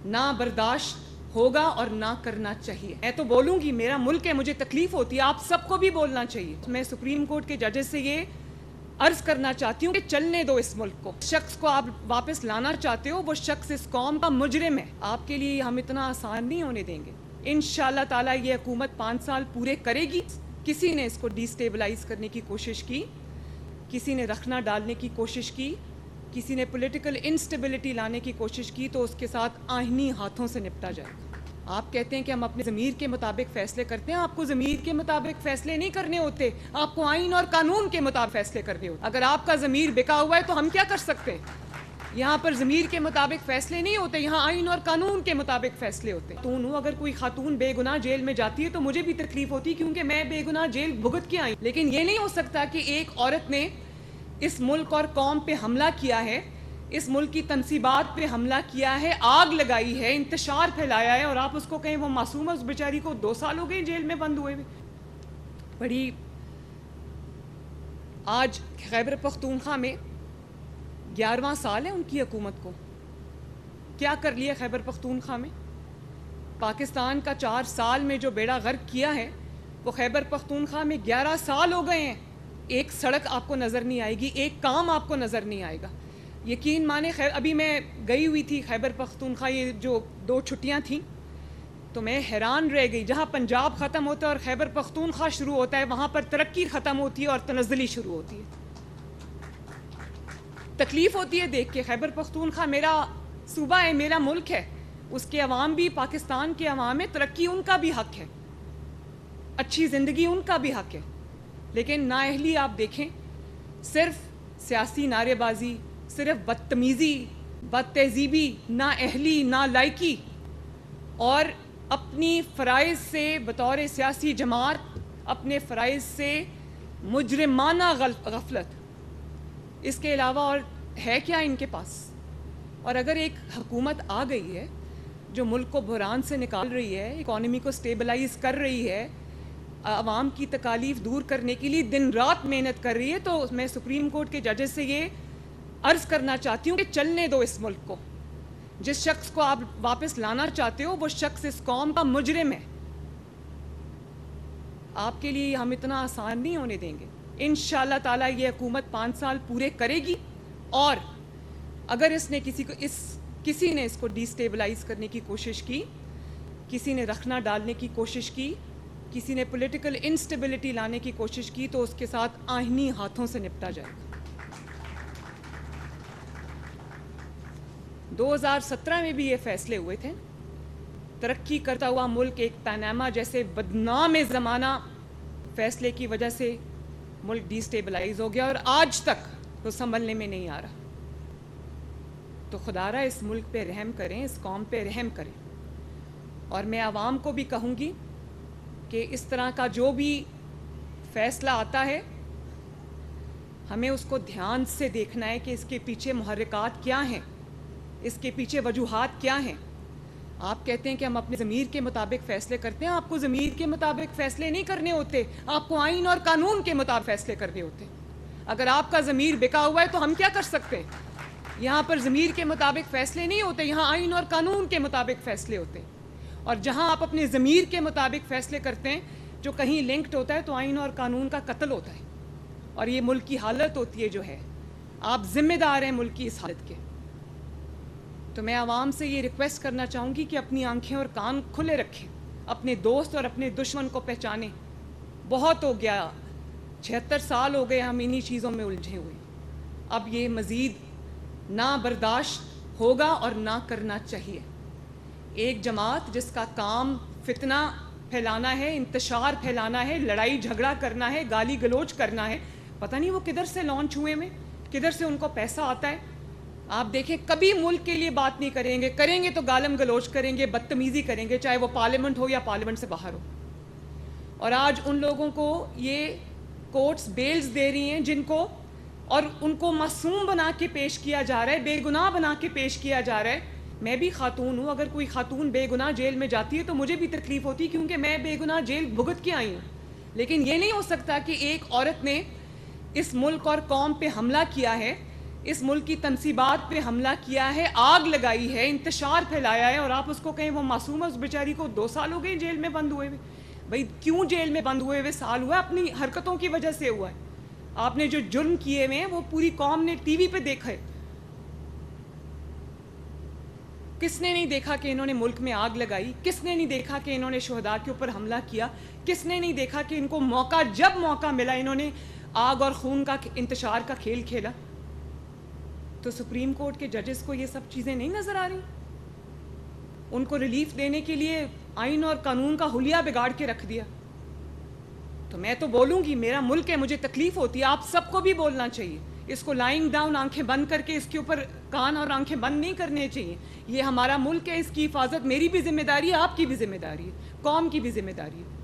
نہ برداشت ہوگا اور نہ کرنا چاہیے. میں تو بولوں گی، میرا ملک ہے، مجھے تکلیف ہوتی ہے، آپ سب کو بھی بولنا چاہیے. میں سپریم کورٹ کے ججز سے یہ عرض کرنا چاہتی ہوں کہ چلنے دو اس ملک کو. شخص کو آپ واپس لانا چاہتے ہو، وہ شخص اس قوم کا مجرم ہے. آپ کے لیے ہم اتنا آسان نہیں ہونے دیں گے. انشاءاللہ تعالیٰ یہ حکومت 5 سال پورے کرے گی. کسی نے اس کو ڈی سٹیبلائز کرنے کی کوشش کی، کسی نے رکھنا ڈالنے کی کوشش کی، کسی نے پولیٹیکل انسٹیبلٹی لانے کی کوشش کی، تو اس کے ساتھ آئینی ہاتھوں سے نپٹا جائے. آپ کہتے ہیں کہ ہم اپنے ضمیر کے مطابق فیصلے کرتے ہیں. آپ کو ضمیر کے مطابق فیصلے نہیں کرنے ہوتے، آپ کو آئین اور قانون کے مطابق فیصلے کرنے ہوتے. اگر آپ کا ضمیر بکا ہوا ہے تو ہم کیا کر سکتے ہیں؟ یہاں پر ضمیر کے مطابق فیصلے نہیں ہوتے، یہاں آئین اور قانون کے مطابق فیصلے ہوتے. خاتون ہوں، اگر کوئی خاتون بے گناہ جیل میں جاتی ہے تو مجھے بھی تکلیف ہوتی ہے، کیونکہ میں بے گناہ جیل بھگت کے آئی. لیکن یہ نہیں ہو سکتا کہ ایک عورت نے اس ملک اور قوم پہ حملہ کیا ہے، اس ملک کی تنصیبات پہ حملہ کیا ہے، آگ لگائی ہے، انتشار پھیلایا ہے، اور آپ اس کو کہیں وہ معصوم ہے. اس بیچاری کو 2 سال ہو گئے جیل میں بند ہوئے. بڑی آج خیبر پختونخوا میں 11واں سال ہے ان کی حکومت کو. کیا کر لیا خیبر پختونخوا میں؟ پاکستان کا 4 سال میں جو بیڑا غرق کیا ہے وہ خیبر پختونخوا میں 11 سال ہو گئے ہیں. ایک سڑک آپ کو نظر نہیں آئے گی، ایک کام آپ کو نظر نہیں آئے گا. یقین مانے ابھی میں گئی ہوئی تھی خیبر پختونخوا، یہ جو 2 چھٹیاں تھیں، تو میں حیران رہ گئی. جہاں پنجاب ختم ہوتا ہے اور خیبر پختونخوا شروع ہوتا ہے، وہاں پر ترقی ختم ہوتی ہے اور تنزلی شروع ہوتی ہے. تکلیف ہوتی ہے دیکھ کے. خیبر پختونخوا میرا صوبہ ہے، میرا ملک ہے، اس کے عوام بھی، پاکستان کے عوام ہے، ترقی ان کا بھی حق ہے، اچھی زندگی ان کا بھی حق ہے. لیکن نااہلی آپ دیکھیں، صرف سیاسی نعرے بازی، صرف بدتمیزی، بد تہذیبی، نااہلی، نالائکی، اور اپنی فرائض سے بطور سیاسی جماعت اپنے فرائض سے مجرمانہ غفلت. اس کے علاوہ اور ہے کیا ان کے پاس؟ اور اگر ایک حکومت آ گئی ہے جو ملک کو بحران سے نکال رہی ہے، اکانومی کو سٹیبلائز کر رہی ہے، عوام کی تکالیف دور کرنے کے لیے دن رات محنت کر رہی ہے، تو میں سپریم کورٹ کے ججز سے یہ عرض کرنا چاہتی ہوں کہ چلنے دو اس ملک کو. جس شخص کو آپ واپس لانا چاہتے ہو وہ شخص اس قوم کا مجرم ہے. آپ کے لیے ہم اتنا آسان نہیں ہونے دیں گے. انشاءاللہ تعالیٰ یہ حکومت 5 سال پورے کرے گی، اور اگر کسی نے اس کو ڈی سٹیبلائز کرنے کی کوشش کی، کسی نے رکھنا ڈالنے کی کوشش کی، کسی نے پولیٹیکل انسٹیبلٹی لانے کی کوشش کی، تو اس کے ساتھ آئینی ہاتھوں سے نپٹا جائے گا. 2017 میں بھی یہ فیصلے ہوئے تھے. ترقی کرتا ہوا ملک ایک پاناما جیسے بدنام زمانہ فیصلے کی وجہ سے ملک ڈی سٹیبلائز ہو گیا، اور آج تک وہ سنبھلنے میں نہیں آ رہا. تو خدا را اس ملک پہ رحم کریں، اس قوم پہ رحم کریں. اور میں عوام کو بھی کہوں گی کہ اس طرح کا جو بھی فیصلہ آتا ہے، ہمیں اس کو دھیان سے دیکھنا ہے کہ اس کے پیچھے محرکات کیا ہیں، اس کے پیچھے وجوہات کیا ہیں. آپ کہتے ہیں کہ ہم اپنے ضمیر کے مطابق فیصلے کرتے ہیں. آپ کو ضمیر کے مطابق فیصلے نہیں کرنے ہوتے، آپ کو آئین اور قانون کے مطابق فیصلے کرنے ہوتے. اگر آپ کا ضمیر بکا ہوا ہے تو ہم کیا کر سکتے ہیں؟ یہاں پر ضمیر کے مطابق فیصلے نہیں ہوتے، یہاں آئین اور قانون کے مطابق فیصلے ہوتے ہیں. اور جہاں آپ اپنے ضمیر کے مطابق فیصلے کرتے ہیں جو کہیں لنکڈ ہوتا ہے، تو آئین اور قانون کا قتل ہوتا ہے، اور یہ ملک کی حالت ہوتی ہے جو ہے. آپ ذمہ دار ہیں ملک کی اس حالت کے. تو میں عوام سے یہ ریکویسٹ کرنا چاہوں گی کہ اپنی آنکھیں اور کان کھلے رکھیں، اپنے دوست اور اپنے دشمن کو پہچانیں. بہت ہو گیا، 76 سال ہو گئے ہم انہی چیزوں میں الجھے ہوئے. اب یہ مزید نہ برداشت ہوگا اور نہ کرنا چاہیے. ایک جماعت جس کا کام فتنہ پھیلانا ہے، انتشار پھیلانا ہے، لڑائی جھگڑا کرنا ہے، گالی گلوچ کرنا ہے، پتہ نہیں وہ کدھر سے لانچ ہوئے میں، کدھر سے ان کو پیسہ آتا ہے. آپ دیکھیں کبھی ملک کے لیے بات نہیں کریں گے تو گالم گلوچ کریں گے، بدتمیزی کریں گے، چاہے وہ پارلیمنٹ ہو یا پارلیمنٹ سے باہر ہو. اور آج ان لوگوں کو یہ کورٹس بیلز دے رہی ہیں جن کو، اور ان کو معصوم بنا کے پیش کیا جا رہا ہے، بے گناہ بنا کے پیش کیا جا رہا ہے. میں بھی خاتون ہوں، اگر کوئی خاتون بے گناہ جیل میں جاتی ہے تو مجھے بھی تکلیف ہوتی ہے، کیونکہ میں بے گناہ جیل بھگت کے آئی ہوں. لیکن یہ نہیں ہو سکتا کہ ایک عورت نے اس ملک اور قوم پہ حملہ کیا ہے، اس ملک کی تنصیبات پہ حملہ کیا ہے, آگ لگائی ہے, انتشار پھیلایا ہے, اور آپ اس کو کہیں وہ معصوم ہے. اس بیچاری کو 2 سال ہو گئے جیل میں بند ہوئے ہوئے. بھئی کیوں جیل میں بند ہوئے ہوئے سال ہوا؟ اپنی حرکتوں کی وجہ سے ہوا ہے. آپ نے جو جرم کیے ہوئے ہیں وہ پوری قوم نے ٹی وی پہ دیکھا ہے. کس نے نہیں دیکھا کہ انہوں نے ملک میں آگ لگائی؟ کس نے نہیں دیکھا کہ انہوں نے شہداء کے اوپر حملہ کیا؟ کس نے نہیں دیکھا کہ ان کو جب موقع ملا انہوں نے آگ اور خون کا انتشار کا کھیل کھیلا؟ تو سپریم کورٹ کے ججز کو یہ سب چیزیں نہیں نظر آ رہی؟ ان کو ریلیف دینے کے لیے آئین اور قانون کا حلیہ بگاڑ کے رکھ دیا. تو میں تو بولوں گی, میرا ملک ہے, مجھے تکلیف ہوتی ہے, آپ سب کو بھی بولنا چاہیے. اس کو لائنگ ڈاؤن, آنکھیں بند کر کے اس کے اوپر کان اور آنکھیں بند نہیں کرنے چاہیے. یہ ہمارا ملک ہے, اس کی حفاظت میری بھی ذمہ داری ہے, آپ کی بھی ذمہ داری ہے, قوم کی بھی ذمہ داری ہے.